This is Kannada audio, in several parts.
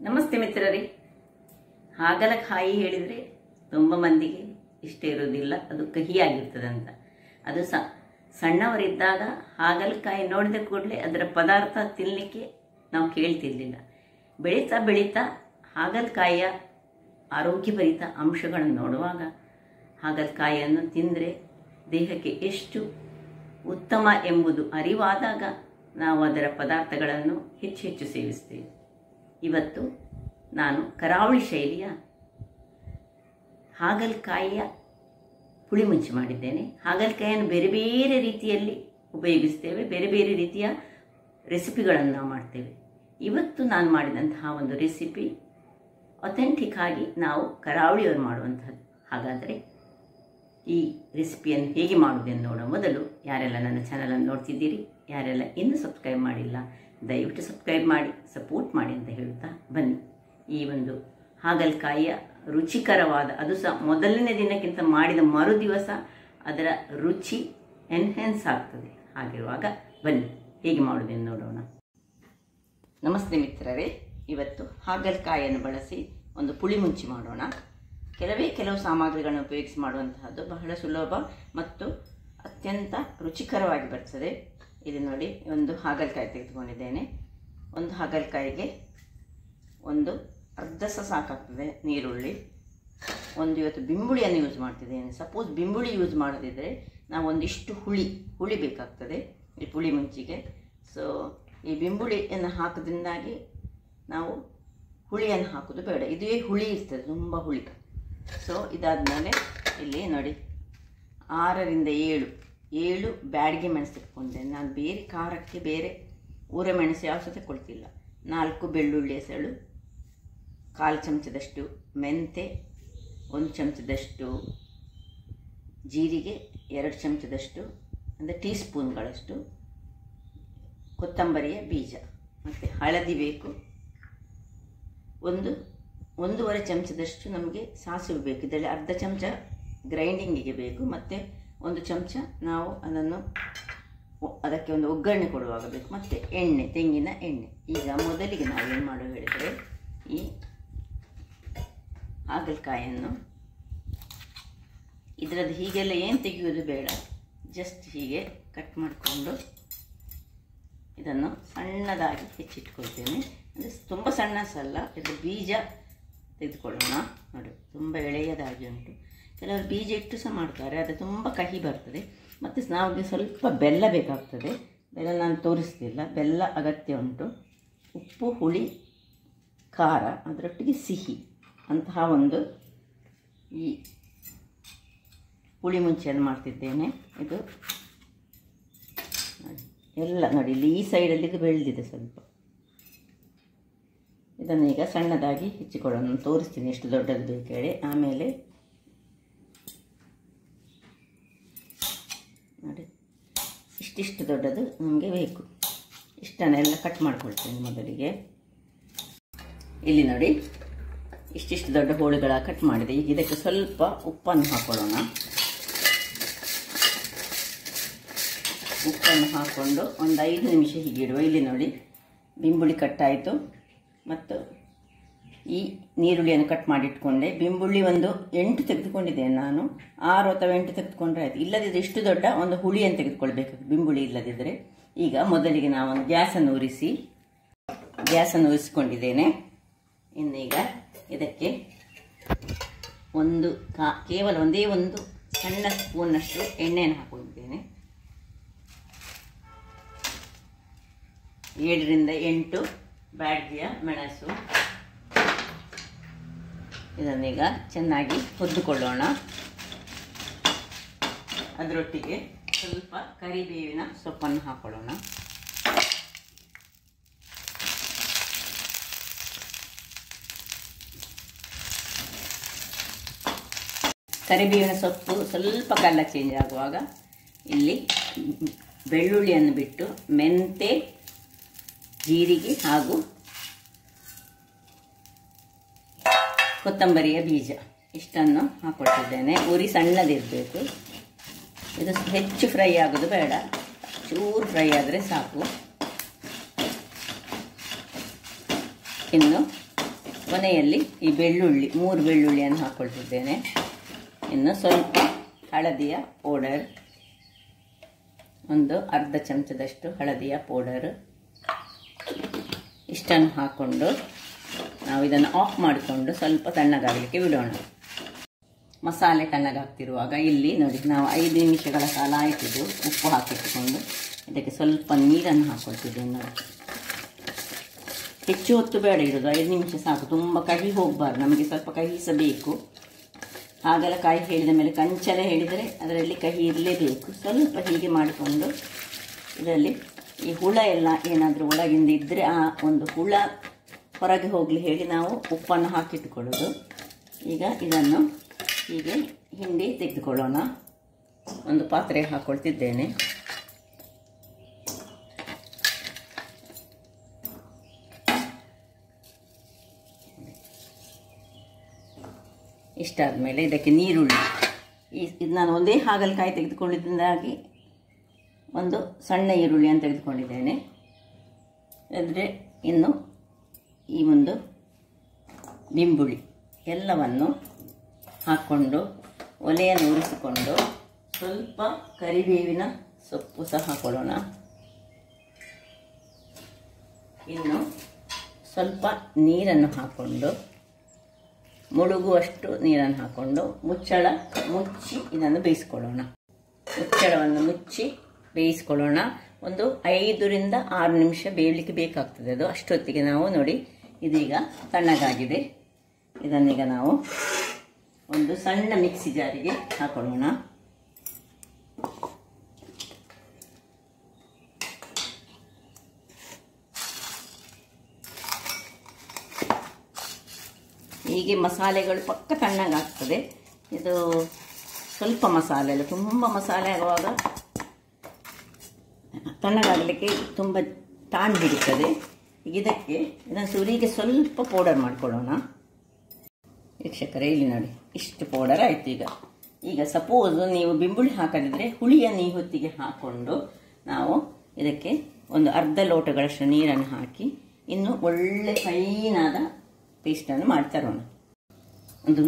ನಮಸ್ತೆ ಮಿತ್ರರೇ. ಹಾಗಲಕಾಯಿ ಹೇಳಿದರೆ ತುಂಬ ಮಂದಿಗೆ ಇಷ್ಟ ಇರೋದಿಲ್ಲ, ಅದು ಕಹಿಯಾಗಿರ್ತದೆ ಅಂತ. ಅದು ಸಣ್ಣವರಿದ್ದಾಗ ಹಾಗಲಕಾಯಿ ನೋಡಿದ ಕೂಡಲೇ ಅದರ ಪದಾರ್ಥ ತಿನ್ನಲಿಕ್ಕೆ ನಾವು ಕೇಳ್ತಿರ್ಲಿಲ್ಲ. ಬೆಳೀತಾ ಬೆಳೀತಾ ಹಾಗಲಕಾಯಿಯ ಆರೋಗ್ಯಭರಿತ ಅಂಶಗಳನ್ನು ನೋಡುವಾಗ ಹಾಗಲಕಾಯಿಯನ್ನು ತಿಂದರೆ ದೇಹಕ್ಕೆ ಎಷ್ಟು ಉತ್ತಮ ಎಂಬುದು ಅರಿವಾದಾಗ ನಾವು ಅದರ ಪದಾರ್ಥಗಳನ್ನು ಹೆಚ್ಚು ಹೆಚ್ಚು ಸೇವಿಸ್ತೇವೆ. ಇವತ್ತು ನಾನು ಕರಾವಳಿ ಶೈಲಿಯ ಹಾಗಲಕಾಯಿಯ ಪುಳಿಮುಂಚಿ ಮಾಡಿದ್ದೇನೆ. ಹಾಗಲಕಾಯಿಯನ್ನು ಬೇರೆ ಬೇರೆ ರೀತಿಯಲ್ಲಿ ಉಪಯೋಗಿಸ್ತೇವೆ, ಬೇರೆ ಬೇರೆ ರೀತಿಯ ರೆಸಿಪಿಗಳನ್ನು ನಾವು ಮಾಡ್ತೇವೆ. ಇವತ್ತು ನಾನು ಮಾಡಿದಂತಹ ಒಂದು ರೆಸಿಪಿ ಅಥೆಂಟಿಕ್ ಆಗಿ ನಾವು ಕರಾವಳಿಯವರು ಮಾಡುವಂಥದ್ದು. ಹಾಗಾದರೆ ಈ ರೆಸಿಪಿಯನ್ನು ಹೇಗೆ ಮಾಡುವುದೆಂದು ನೋಡೋ ಮೊದಲು ಯಾರೆಲ್ಲ ನನ್ನ ಚಾನಲನ್ನು ನೋಡ್ತಿದ್ದೀರಿ, ಯಾರೆಲ್ಲ ಇನ್ನೂ ಸಬ್ಸ್ಕ್ರೈಬ್ ಮಾಡಿಲ್ಲ, ದಯವಿಟ್ಟು ಸಬ್ಸ್ಕ್ರೈಬ್ ಮಾಡಿ ಸಪೋರ್ಟ್ ಮಾಡಿ ಅಂತ ಹೇಳ್ತಾ ಬನ್ನಿ. ಈ ಒಂದು ಹಾಗಲಕಾಯಿಯ ರುಚಿಕರವಾದ, ಅದು ಸಹ ಮೊದಲನೇ ದಿನಕ್ಕಿಂತ ಮಾಡಿದ ಮರು ದಿವಸ ಅದರ ರುಚಿ ಎನ್ಹೆನ್ಸ್ ಆಗ್ತದೆ. ಹಾಗಿರುವಾಗ ಬನ್ನಿ ಹೇಗೆ ಮಾಡುವುದೆಂದು ನೋಡೋಣ. ನಮಸ್ತೆ ಮಿತ್ರರೇ. ಇವತ್ತು ಹಾಗಲಕಾಯಿಯನ್ನು ಬಳಸಿ ಒಂದು ಪುಳಿಮುಂಚಿ ಮಾಡೋಣ. ಕೆಲವು ಸಾಮಗ್ರಿಗಳನ್ನು ಉಪಯೋಗಿಸಿ ಮಾಡುವಂತಹದ್ದು ಬಹಳ ಸುಲಭ ಮತ್ತು ಅತ್ಯಂತ ರುಚಿಕರವಾಗಿ ಬರ್ತದೆ. ಇಲ್ಲಿ ನೋಡಿ, ಒಂದು ಹಾಗಲಕಾಯಿ ತೆಗೆದುಕೊಂಡಿದ್ದೇನೆ. ಒಂದು ಹಾಗಲಕಾಯಿಗೆ ಒಂದು ಅರ್ಧ ಸಾಕಾಗ್ತದೆ ನೀರುಳ್ಳಿ. ಇವತ್ತು ಬಿಂಬುಳಿಯನ್ನು ಯೂಸ್ ಮಾಡ್ತಿದ್ದೇನೆ. ಸಪೋಸ್ ಬಿಂಬುಳಿ ಯೂಸ್ ಮಾಡೋದಿದ್ದರೆ ನಾವು ಒಂದಿಷ್ಟು ಹುಳಿ ಬೇಕಾಗ್ತದೆ ಈ ಪುಳಿ ಮುಂಚಿಗೆ. ಸೊ ಈ ಬಿಂಬುಳಿಯನ್ನು ಹಾಕೋದ್ರಿಂದಾಗಿ ನಾವು ಹುಳಿಯನ್ನು ಹಾಕೋದು ಬೇಡ, ಇದುವೇ ಹುಳಿ ಇರ್ತದೆ, ತುಂಬ ಹುಳಿ. ಸೊ ಇದಾದಮೇಲೆ ಇಲ್ಲಿ ನೋಡಿ 6 ರಿಂದ 7 ಬ್ಯಾಡಿಗೆ ಮೆಣಸು ತೆಗೆದುಕೊಂಡಿದ್ದೇನೆ. ನಾನು ಬೇರೆ ಖಾರಕ್ಕೆ ಬೇರೆ ಊರ ಮೆಣಸು ಯಾವ ಸಹ ತಗೊಳ್ತಿಲ್ಲ. 4 ಬೆಳ್ಳುಳ್ಳಿ ಎಸಳು, 1/4 ಚಮಚದಷ್ಟು ಮೆಂತೆ, 1 ಚಮಚದಷ್ಟು ಜೀರಿಗೆ, 2 ಚಮಚದಷ್ಟು ಅಂದರೆ ಟೀ ಸ್ಪೂನ್ಗಳಷ್ಟು ಕೊತ್ತಂಬರಿಯ ಬೀಜ, ಮತ್ತು ಹಳದಿ ಬೇಕು, 1.5 ಚಮಚದಷ್ಟು ನಮಗೆ ಸಾಸಿವೆ ಬೇಕು. ಇದರಲ್ಲಿ ಅರ್ಧ ಚಮಚ ಗ್ರೈಂಡಿಂಗಿಗೆ ಬೇಕು, ಮತ್ತು 1 ಚಮಚ ನಾವು ಅದಕ್ಕೆ ಒಂದು ಒಗ್ಗರಣೆ ಕೊಡುವಾಗ ಬೇಕು, ಮತ್ತು ಎಣ್ಣೆ, ತೆಂಗಿನ ಎಣ್ಣೆ. ಈಗ ಮೊದಲಿಗೆ ನಾವು ಏನು ಮಾಡೋ ಹೇಳಿದರೆ, ಈ ಹಾಗಲಕಾಯಿಯನ್ನು ಇದರದ್ದು ಹೀಗೆಲ್ಲ ಏನು ತೆಗೆಯೋದು ಬೇಡ, ಜಸ್ಟ್ ಹೀಗೆ ಕಟ್ ಮಾಡಿಕೊಂಡು ಇದನ್ನು ಸಣ್ಣದಾಗಿ ಹೆಚ್ಚಿಟ್ಕೊಳ್ತೇನೆ. ಅಂದರೆ ತುಂಬ ಸಣ್ಣ ಸಲ್ಲ, ಇದರ ಬೀಜ ತೆಗೆದುಕೊಳ್ಳೋಣ. ನೋಡಿ, ತುಂಬ ಎಳೆಯದಾಗಿ ಉಂಟು. ಕೆಲವರು ಬೀಜ ಇಟ್ಟು ಸಹ ಮಾಡ್ತಾರೆ, ಅದು ತುಂಬ ಕಹಿ ಬರ್ತದೆ. ಮತ್ತು ನಾವು ಸ್ವಲ್ಪ ಬೆಲ್ಲ ಬೇಕಾಗ್ತದೆ. ಬೆಲ್ಲ ನಾನು ತೋರಿಸ್ತಿಲ್ಲ, ಬೆಲ್ಲ ಅಗತ್ಯ ಉಂಟು. ಉಪ್ಪು, ಹುಳಿ, ಖಾರ, ಅದರೊಟ್ಟಿಗೆ ಸಿಹಿ ಅಂತಹ ಒಂದು ಈ ಪುಳಿ ಮುಂಚೆಯನ್ನು ಮಾಡ್ತಿದ್ದೇನೆ. ಇದು ಎಲ್ಲ ನೋಡಿ, ಇಲ್ಲಿ ಈ ಸೈಡಲ್ಲಿ ಇದು ಬೆಳೆದಿದೆ ಸ್ವಲ್ಪ. ಇದನ್ನು ಈಗ ಸಣ್ಣದಾಗಿ ಹೆಚ್ಚಿಕೊಳ್ಳೋಣ. ತೋರಿಸ್ತೀನಿ ಎಷ್ಟು ದೊಡ್ಡದು ಬೇಕು ಹೇಳಿ. ಆಮೇಲೆ ನೋಡಿ, ಇಷ್ಟಿಷ್ಟು ದೊಡ್ಡದು ನಮಗೆ ಬೇಕು. ಇಷ್ಟನ್ನೆಲ್ಲ ಕಟ್ ಮಾಡ್ಕೊಳ್ತೇನೆ ಮೊದಲಿಗೆ. ಇಲ್ಲಿ ನೋಡಿ, ಇಷ್ಟಿಷ್ಟು ದೊಡ್ಡ ಹೋಳುಗಳ ಕಟ್ ಮಾಡಿದೆ. ಈಗ ಇದಕ್ಕೆ ಸ್ವಲ್ಪ ಉಪ್ಪನ್ನು ಹಾಕೊಳ್ಳೋಣ. ಉಪ್ಪನ್ನು ಹಾಕ್ಕೊಂಡು ಒಂದು 5 ನಿಮಿಷ ಹೀಗೆ ಇಡುವ. ಇಲ್ಲಿ ನೋಡಿ, ಬಿಂಬುಳಿ ಕಟ್ಟಾಯಿತು ಮತ್ತು ಈ ನೀರುಳ್ಳಿಯನ್ನು ಕಟ್ ಮಾಡಿಟ್ಕೊಂಡೆ. ಬಿಂಬುಳ್ಳಿ ಒಂದು 8 ತೆಗೆದುಕೊಂಡಿದ್ದೇನೆ ನಾನು. 6 ಅಥವಾ 8 ತೆಗೆದುಕೊಂಡ್ರೆ ಆಯಿತು. ಇಲ್ಲದಿದ್ದರೆ ಇಷ್ಟು ದೊಡ್ಡ ಒಂದು ಹುಳಿಯನ್ನು ತೆಗೆದುಕೊಳ್ಬೇಕು, ಬಿಂಬುಳಿ ಇಲ್ಲದಿದ್ದರೆ. ಈಗ ಮೊದಲಿಗೆ ನಾವೊಂದು ಗ್ಯಾಸನ್ನು ಉರಿಸಿಕೊಂಡಿದ್ದೇನೆ. ಇನ್ನೀಗ ಇದಕ್ಕೆ ಕೇವಲ ಒಂದೇ ಒಂದು ಸಣ್ಣ ಸ್ಪೂನ್ನಷ್ಟು ಎಣ್ಣೆಯನ್ನು ಹಾಕೊಂಡಿದ್ದೇನೆ. 7 ರಿಂದ 8 ಬ್ಯಾಡಗಿಯ ಮೆಣಸು. ಇದನ್ನೀಗ ಚೆನ್ನಾಗಿ ಹುರಿದುಕೊಳ್ಳೋಣ. ಅದರೊಟ್ಟಿಗೆ ಸ್ವಲ್ಪ ಕರಿಬೇವಿನ ಸೊಪ್ಪನ್ನು ಹಾಕೊಳ್ಳೋಣ. ಕರಿಬೇವಿನ ಸೊಪ್ಪು ಸ್ವಲ್ಪ ಕಲರ್ ಚೇಂಜ್ ಆಗುವಾಗ ಇಲ್ಲಿ ಬೆಳ್ಳುಳ್ಳಿಯನ್ನು ಬಿಟ್ಟು ಮೆಂತೆ, ಜೀರಿಗೆ ಹಾಗೂ ಕೊತ್ತಂಬರಿಯ ಬೀಜ ಇಷ್ಟನ್ನು ಹಾಕೊಳ್ತಿದ್ದೇನೆ. ಉರಿ ಸಣ್ಣದಿರಬೇಕು. ಇದು ಹೆಚ್ಚು ಫ್ರೈ ಆಗೋದು ಬೇಡ, ಚೂರು ಫ್ರೈ ಆದರೆ ಸಾಕು. ಇನ್ನು ಕೊನೆಯಲ್ಲಿ ಈ ಬೆಳ್ಳುಳ್ಳಿ 3 ಬೆಳ್ಳುಳ್ಳಿಯನ್ನು ಹಾಕ್ಕೊಳ್ತಿದ್ದೇನೆ. ಇನ್ನು ಸ್ವಲ್ಪ ಹಳದಿಯ ಪೌಡರ್, ಒಂದು ಅರ್ಧ ಚಮಚದಷ್ಟು ಹಳದಿಯ ಪೌಡರ್. ಇಷ್ಟನ್ನು ಹಾಕ್ಕೊಂಡು ನಾವು ಇದನ್ನು ಆಫ್ ಮಾಡಿಕೊಂಡು ಸ್ವಲ್ಪ ತಣ್ಣಗಾಗಲಿಕ್ಕೆ ಬಿಡೋಣ. ಮಸಾಲೆ ತಣ್ಣಗಾಗ್ತಿರುವಾಗ ಇಲ್ಲಿ ನೋಡಿ, ನಾವು 5 ನಿಮಿಷಗಳ ಕಾಲ ಆಯ್ತಿದ್ದು ಉಪ್ಪು ಹಾಕಿಟ್ಟುಕೊಂಡು ಇದಕ್ಕೆ ಸ್ವಲ್ಪ ನೀರನ್ನು ಹಾಕ್ಕೊಳ್ತಿದ್ದೇವೆ. ನೋಡಿ, ಹೆಚ್ಚು ಹೊತ್ತು ಬೇಡ ಇಡೋದು, 5 ನಿಮಿಷ ಸಾಕು. ತುಂಬ ಕಹಿ ಹೋಗಬಾರ್ದು, ನಮಗೆ ಸ್ವಲ್ಪ ಕಹಿ ಸಹ ಬೇಕು. ಹಾಗೆಲ್ಲ ಕಾಯಿ ಹೇಳಿದ ಮೇಲೆ ಕಂಚಲ ಹೇಳಿದರೆ ಅದರಲ್ಲಿ ಕಹಿ ಇರಲೇಬೇಕು. ಸ್ವಲ್ಪ ಹೀಗೆ ಮಾಡಿಕೊಂಡು ಇದರಲ್ಲಿ ಈ ಹುಳ ಎಲ್ಲ ಏನಾದರೂ ಒಳಗಿಂದ ಇದ್ದರೆ ಆ ಒಂದು ಹುಳ ಹೊರಗೆ ಹೋಗಲಿ ಹೇಳಿ ನಾವು ಉಪ್ಪನ್ನು ಹಾಕಿಟ್ಟುಕೊಳ್ಳೋದು. ಈಗ ಇದನ್ನು ಹೀಗೆ ಹಿಂಡಿ ತೆಗೆದುಕೊಳ್ಳೋಣ. ಒಂದು ಪಾತ್ರೆಗೆ ಹಾಕ್ಕೊಳ್ತಿದ್ದೇನೆ. ಇಷ್ಟಾದ ಮೇಲೆ ಇದಕ್ಕೆ ನೀರುಳ್ಳಿ, ಇದು ನಾನು ಒಂದೇ ಹಾಗಲಕಾಯಿ ತೆಗೆದುಕೊಂಡಿದ್ದಾಗಿ ಒಂದು ಸಣ್ಣ ಈರುಳ್ಳಿಯನ್ನು ತೆಗೆದುಕೊಂಡಿದ್ದೇನೆ. ಅಂದರೆ ಇನ್ನು ಈ ಒಂದು ನಿಂಬುಳಿ ಎಲ್ಲವನ್ನು ಹಾಕ್ಕೊಂಡು ಒಲೆಯನ್ನು ಉರಿಸಿಕೊಂಡು ಸ್ವಲ್ಪ ಕರಿಬೇವಿನ ಸೊಪ್ಪು ಸಹ ಹಾಕೊಳ್ಳೋಣ. ಇನ್ನು ಸ್ವಲ್ಪ ನೀರನ್ನು ಹಾಕ್ಕೊಂಡು ಮುಳುಗುವಷ್ಟು ನೀರನ್ನು ಹಾಕ್ಕೊಂಡು ಮುಚ್ಚಿ ಇದನ್ನು ಬೇಯಿಸ್ಕೊಳ್ಳೋಣ. ಮುಚ್ಚಳವನ್ನು ಮುಚ್ಚಿ ಬೇಯಿಸ್ಕೊಳ್ಳೋಣ. ಒಂದು 5 ರಿಂದ 6 ನಿಮಿಷ ಬೇಯಲಿಕ್ಕೆ ಬೇಕಾಗ್ತದೆ ಅದು. ಅಷ್ಟೊತ್ತಿಗೆ ನಾವು ನೋಡಿ, ಇದೀಗ ತಣ್ಣಗಾಗಿದೆ. ಇದನ್ನೀಗ ನಾವು ಒಂದು ಸಣ್ಣ ಮಿಕ್ಸಿ ಜಾರಿಗೆ ಹಾಕೊಳ್ಳೋಣ. ಹೀಗೆ ಮಸಾಲೆಗಳು ಪಕ್ಕ ತಣ್ಣಗಾಗ್ತದೆ. ಇದು ಸ್ವಲ್ಪ ಮಸಾಲೆ ಅಲ್ಲ, ತುಂಬ ಮಸಾಲೆ ಆಗುವಾಗ ತಣ್ಣಗಾಗಲಿಕ್ಕೆ ತುಂಬ ತಾಣ್ ಹಿಡಿತದೆ. ಇದಕ್ಕೆ ಇದನ್ನು ಸುರಿಗೆ ಸ್ವಲ್ಪ ಪೌಡರ್ ಮಾಡ್ಕೊಳ್ಳೋಣ. ವೀಕ್ಷಕರೇ, ಇಲ್ಲಿ ನೋಡಿ, ಇಷ್ಟು ಪೌಡರ್ ಆಯಿತು. ಈಗ ಸಪೋಸ್ ನೀವು ಬೆಂಬುಳಿ ಹಾಕದಿದ್ರೆ ಹುಳಿಯನ್ನು ಈ ಹೊತ್ತಿಗೆ ಹಾಕ್ಕೊಂಡು ನಾವು ಇದಕ್ಕೆ ಒಂದು ಅರ್ಧ ಲೋಟಗಳಷ್ಟು ನೀರನ್ನು ಹಾಕಿ ಇನ್ನು ಒಳ್ಳೆ ಫೈನಾದ ಪೇಸ್ಟನ್ನು ಮಾಡಿ ತರೋಣ. ಒಂದು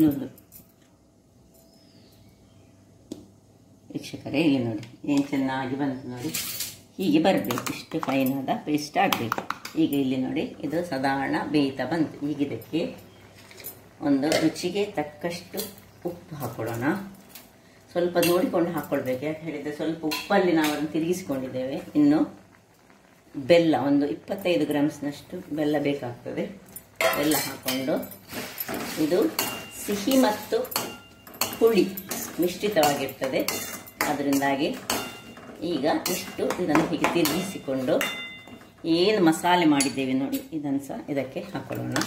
ವೀಕ್ಷಕರೇ, ಇಲ್ಲಿ ನೋಡಿ ಏನು ಚೆನ್ನಾಗಿ ಬಂತು ನೋಡಿ. ಹೀಗೆ ಬರಬೇಕು, ಇಷ್ಟು ಫೈನಾದ ಪೇಸ್ಟ್ ಆಗಬೇಕು. ಈಗ ಇಲ್ಲಿ ನೋಡಿ, ಇದು ಸಾಧಾರಣ ಬೇಯ್ತಾ ಬಂತು. ಈಗ ಇದಕ್ಕೆ ಒಂದು ರುಚಿಗೆ ತಕ್ಕಷ್ಟು ಉಪ್ಪು ಹಾಕೊಳ್ಳೋಣ. ಸ್ವಲ್ಪ ನೋಡಿಕೊಂಡು ಹಾಕ್ಕೊಳ್ಬೇಕು, ಯಾಕೆ ಹೇಳಿದರೆ ಸ್ವಲ್ಪ ಉಪ್ಪಲ್ಲಿ ನಾವು ಅದನ್ನು ತಿರುಗಿಸಿಕೊಂಡಿದ್ದೇವೆ. ಇನ್ನು ಬೆಲ್ಲ, ಒಂದು 25 ಗ್ರಾಮ್ಸ್ನಷ್ಟು ಬೆಲ್ಲ ಬೇಕಾಗ್ತದೆ. ಬೆಲ್ಲ ಹಾಕ್ಕೊಂಡು ಇದು ಸಿಹಿ ಮತ್ತು ಹುಳಿ ಮಿಶ್ರಿತವಾಗಿರ್ತದೆ. ಅದರಿಂದಾಗಿ ಈಗ ಇಷ್ಟು ಇದನ್ನು ಹೀಗೆ ತಿರುಗಿಸಿಕೊಂಡು ಏನು ಮಸಾಲೆ ಮಾಡಿದ್ದೇವೆ ನೋಡಿ, ಇದನ್ನು ಸಹ ಇದಕ್ಕೆ ಹಾಕೊಳ್ಳೋಣ.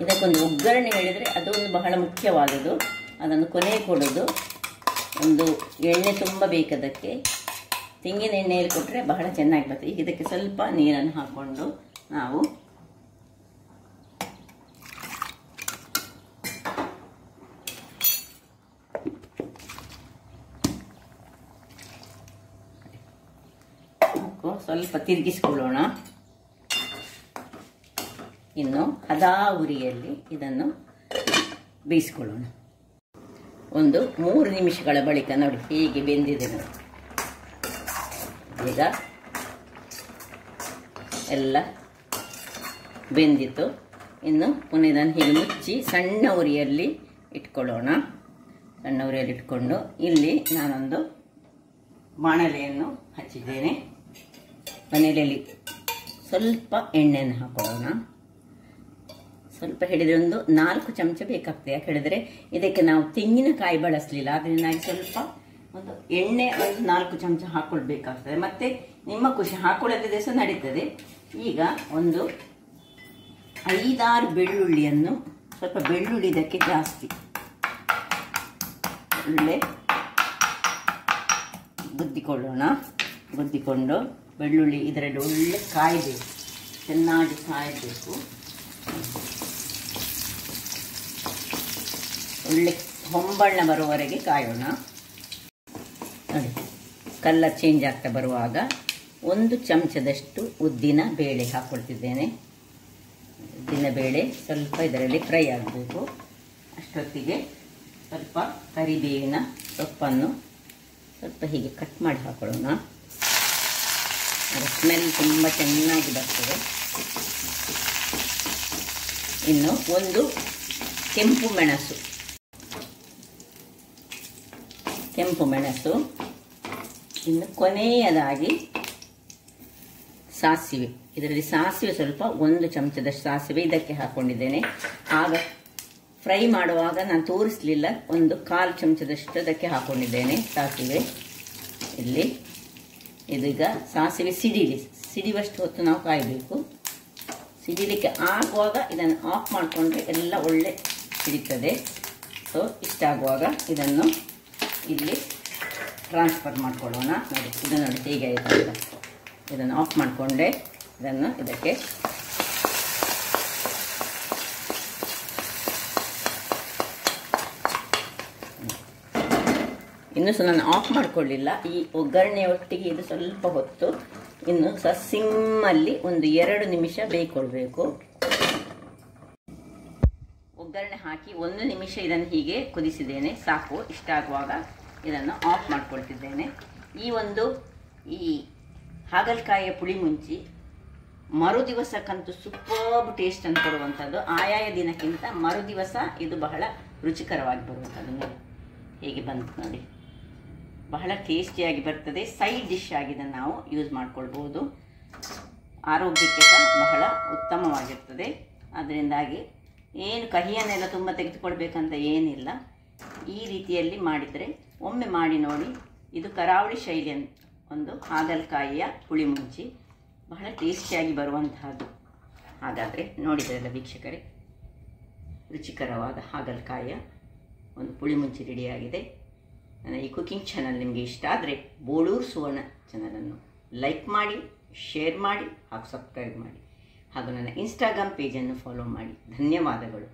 ಇದಕ್ಕೊಂದು ಒಗ್ಗರಣೆ ಹೇಳಿದರೆ ಅದೊಂದು ಬಹಳ ಮುಖ್ಯವಾದದ್ದು. ಅದನ್ನು ಕೊನೆ ಕೊಡೋದು. ಒಂದು ಎಣ್ಣೆ ತುಂಬ ಬೇಕದಕ್ಕೆ, ತೆಂಗಿನ ಎಣ್ಣೆಯಲ್ಲಿ ಕೊಟ್ಟರೆ ಬಹಳ ಚೆನ್ನಾಗಿ ಬರ್ತದೆ. ಈಗ ಇದಕ್ಕೆ ಸ್ವಲ್ಪ ನೀರನ್ನು ಹಾಕ್ಕೊಂಡು ನಾವು ಸ್ವಲ್ಪ ತಿರುಗಿಸಿಕೊಳ್ಳೋಣ. ಇನ್ನು ಹದಾ ಉರಿಯಲ್ಲಿ ಇದನ್ನು ಬೇಯಿಸಿಕೊಳ್ಳೋಣ. ಒಂದು 3 ನಿಮಿಷಗಳ ಬಳಿಕ ನೋಡಿ ಹೇಗೆ ಬೆಂದಿದೆ ನೋಡಿ. ಈಗ ಎಲ್ಲ ಬೆಂದಿತ್ತು. ಇನ್ನು ಪುನಃ ಇದನ್ನು ಹೀಗೆ ಮುಚ್ಚಿ ಸಣ್ಣ ಉರಿಯಲ್ಲಿ ಇಟ್ಕೊಳ್ಳೋಣ. ಸಣ್ಣ ಉರಿಯಲ್ಲಿ ಇಟ್ಕೊಂಡು ಇಲ್ಲಿ ನಾನೊಂದು ಬಾಣಲೆಯನ್ನು ಹಚ್ಚಿದ್ದೇನೆ. ಬಾಣಲೆಯಲ್ಲಿ ಸ್ವಲ್ಪ ಎಣ್ಣೆಯನ್ನು ಹಾಕೊಳ್ಳೋಣ. ಸ್ವಲ್ಪ ಹಿಡಿದ್ರೆ ಒಂದು 4 ಚಮಚ ಬೇಕಾಗ್ತದೆ. ಯಾಕೆ ಹೇಳಿದರೆ ಇದಕ್ಕೆ ನಾವು ತೆಂಗಿನಕಾಯಿ ಬಳಸಲಿಲ್ಲ, ಅದರಿಂದಾಗಿ ಸ್ವಲ್ಪ ಒಂದು ಎಣ್ಣೆ ಒಂದು 4 ಚಮಚ ಹಾಕೊಳ್ಬೇಕಾಗ್ತದೆ. ಮತ್ತೆ ನಿಮ್ಮ ಖುಷಿ, ಹಾಕೊಳ್ಳೋದಿದೆ ಸಹ ನಡೀತದೆ. ಈಗ ಒಂದು 5-6 ಬೆಳ್ಳುಳ್ಳಿಯನ್ನು, ಸ್ವಲ್ಪ ಬೆಳ್ಳುಳ್ಳಿ ಇದಕ್ಕೆ ಜಾಸ್ತಿ, ಒಳ್ಳೆ ಗುದ್ದಿಕೊಳ್ಳೋಣ. ಗುದ್ದಿಕೊಂಡು ಬೆಳ್ಳುಳ್ಳಿ ಇದರಲ್ಲಿ ಒಳ್ಳೆ ಕಾಯಬೇಕು, ಚೆನ್ನಾಗಿ ಕಾಯಬೇಕು. ಒಳ್ಳೆ ಹೊಂಬಣ್ಣ ಬರುವವರೆಗೆ ಕಾಯೋಣ. ನೋಡಿ, ಕಲರ್ ಚೇಂಜ್ ಆಗ್ತಾ ಬರುವಾಗ 1 ಚಮಚದಷ್ಟು ಉದ್ದಿನ ಬೇಳೆ ಹಾಕ್ಕೊಳ್ತಿದ್ದೇನೆ. ಉದ್ದಿನ ಬೇಳೆ ಸ್ವಲ್ಪ ಇದರಲ್ಲಿ ಫ್ರೈ ಆಗಬೇಕು. ಅಷ್ಟೊತ್ತಿಗೆ ಸ್ವಲ್ಪ ಕರಿಬೇವಿನ ಸೊಪ್ಪನ್ನು ಸ್ವಲ್ಪ ಹೀಗೆ ಕಟ್ ಮಾಡಿ ಹಾಕೊಳ್ಳೋಣ. ಅದರ ಸ್ಮೆಲ್ ತುಂಬ ಚೆನ್ನಾಗಿ ಬರ್ತದೆ. ಇನ್ನು 1 ಕೆಂಪು ಮೆಣಸು, ಇನ್ನು ಕೊನೆಯದಾಗಿ ಸಾಸಿವೆ. ಇದರಲ್ಲಿ ಸಾಸಿವೆ ಸ್ವಲ್ಪ 1 ಚಮಚದಷ್ಟು ಸಾಸಿವೆ ಇದಕ್ಕೆ ಹಾಕ್ಕೊಂಡಿದ್ದೇನೆ. ಆಗ ಫ್ರೈ ಮಾಡುವಾಗ ನಾನು ತೋರಿಸಲಿಲ್ಲ, 1/4 ಚಮಚದಷ್ಟು ಅದಕ್ಕೆ ಹಾಕ್ಕೊಂಡಿದ್ದೇನೆ ಸಾಸಿವೆ. ಇಲ್ಲಿ ಇದೀಗ ಸಾಸಿವೆ ಸಿಡಿಯುವಷ್ಟು ಹೊತ್ತು ನಾವು ಕಾಯಬೇಕು. ಸಿಡಿಲಿಕ್ಕೆ ಆಗುವಾಗ ಇದನ್ನು ಆಫ್ ಮಾಡಿಕೊಂಡ್ರೆ ಎಲ್ಲ ಒಳ್ಳೆ ಸಿಡಿತದೆ. ಸೊ ಇಷ್ಟಾಗುವಾಗ ಇದನ್ನು ಇಲ್ಲಿ ಟ್ರಾನ್ಸ್ಫರ್ ಮಾಡ್ಕೊಳ್ಳೋಣ. ನೋಡಿ, ಇದು ನೋಡಿ ಹೇಗೆ ಆಯಿತು ಅಂತ. ಇದನ್ನು ಆಫ್ ಮಾಡಿಕೊಂಡೆ ಇದನ್ನು ಇದಕ್ಕೆ ಇನ್ನೂ ಸಹ ನಾನು ಆಫ್ ಮಾಡಿಕೊಳ್ಳಿಲ್ಲ. ಈ ಒಗ್ಗರಣೆ ಒಟ್ಟಿಗೆ ಇದು ಸ್ವಲ್ಪ ಹೊತ್ತು ಇನ್ನು ಸಹ ಸಿಮ್ಮಲ್ಲಿ 1-2 ನಿಮಿಷ ಬೇಯಿಕೊಳ್ಬೇಕು. ಒಗ್ಗರಣೆ ಹಾಕಿ 1 ನಿಮಿಷ ಇದನ್ನು ಹೀಗೆ ಕುದಿಸಿದ್ದೇನೆ, ಸಾಕು. ಇಷ್ಟಾಗುವಾಗ ಇದನ್ನು ಆಫ್ ಮಾಡ್ಕೊಳ್ತಿದ್ದೇನೆ. ಈ ಹಾಗಲಕಾಯಿಯ ಪುಳಿ ಮುಂಚಿ ಮರುದಿವಸಕ್ಕಂತೂ ಸೂಪರ್ಬ್ ಟೇಸ್ಟ್ ಅನ್ನು ಕೊಡುವಂಥದ್ದು. ಆಯಾಯ ದಿನಕ್ಕಿಂತ ಮರುದಿವಸ ಇದು ಬಹಳ ರುಚಿಕರವಾಗಿ ಬರುವಂಥದ್ದು. ನೋಡಿ ಹೇಗೆ ಬಂತು ನೋಡಿ, ಬಹಳ ಟೇಸ್ಟಿಯಾಗಿ ಬರ್ತದೆ. ಸೈಡ್ ಡಿಶ್ ಆಗಿ ಇದನ್ನು ನಾವು ಯೂಸ್ ಮಾಡ್ಕೊಳ್ಬೋದು. ಆರೋಗ್ಯಕ್ಕೆ ಸಹ ಬಹಳ ಉತ್ತಮವಾಗಿರ್ತದೆ. ಅದರಿಂದಾಗಿ ಏನು ಕಹಿಯನ್ನೆಲ್ಲ ತುಂಬ ತೆಗೆದುಕೊಳ್ಬೇಕಂತ ಏನಿಲ್ಲ. ಈ ರೀತಿಯಲ್ಲಿ ಮಾಡಿದರೆ ಒಮ್ಮೆ ಮಾಡಿ ನೋಡಿ. ಇದು ಕರಾವಳಿ ಶೈಲಿಯ ಒಂದು ಹಾಗಲಕಾಯಿಯ ಪುಳಿ ಮುಂಚಿ ಬಹಳ ಟೇಸ್ಟಿಯಾಗಿ ಬರುವಂತಹದ್ದು. ಹಾಗಾದರೆ ನೋಡಿದ್ರಲ್ಲ ವೀಕ್ಷಕರೇ, ರುಚಿಕರವಾದ ಹಾಗಲಕಾಯಿಯ ಒಂದು ಪುಳಿ ಮುಂಚಿ ರೆಡಿಯಾಗಿದೆ. ನನ್ನ ಈ ಕುಕಿಂಗ್ ಚಾನಲ್ ನಿಮಗೆ ಇಷ್ಟ ಆದರೆ ಬೋಳೂರು ಸುವರ್ಣ ಚಾನಲನ್ನು ಲೈಕ್ ಮಾಡಿ, ಶೇರ್ ಮಾಡಿ ಹಾಗೂ ಸಬ್ಸ್ಕ್ರೈಬ್ ಮಾಡಿ. ಹಾಗೂ ನನ್ನ ಇನ್ಸ್ಟಾಗ್ರಾಮ್ ಪೇಜನ್ನು ಫಾಲೋ ಮಾಡಿ. ಧನ್ಯವಾದಗಳು.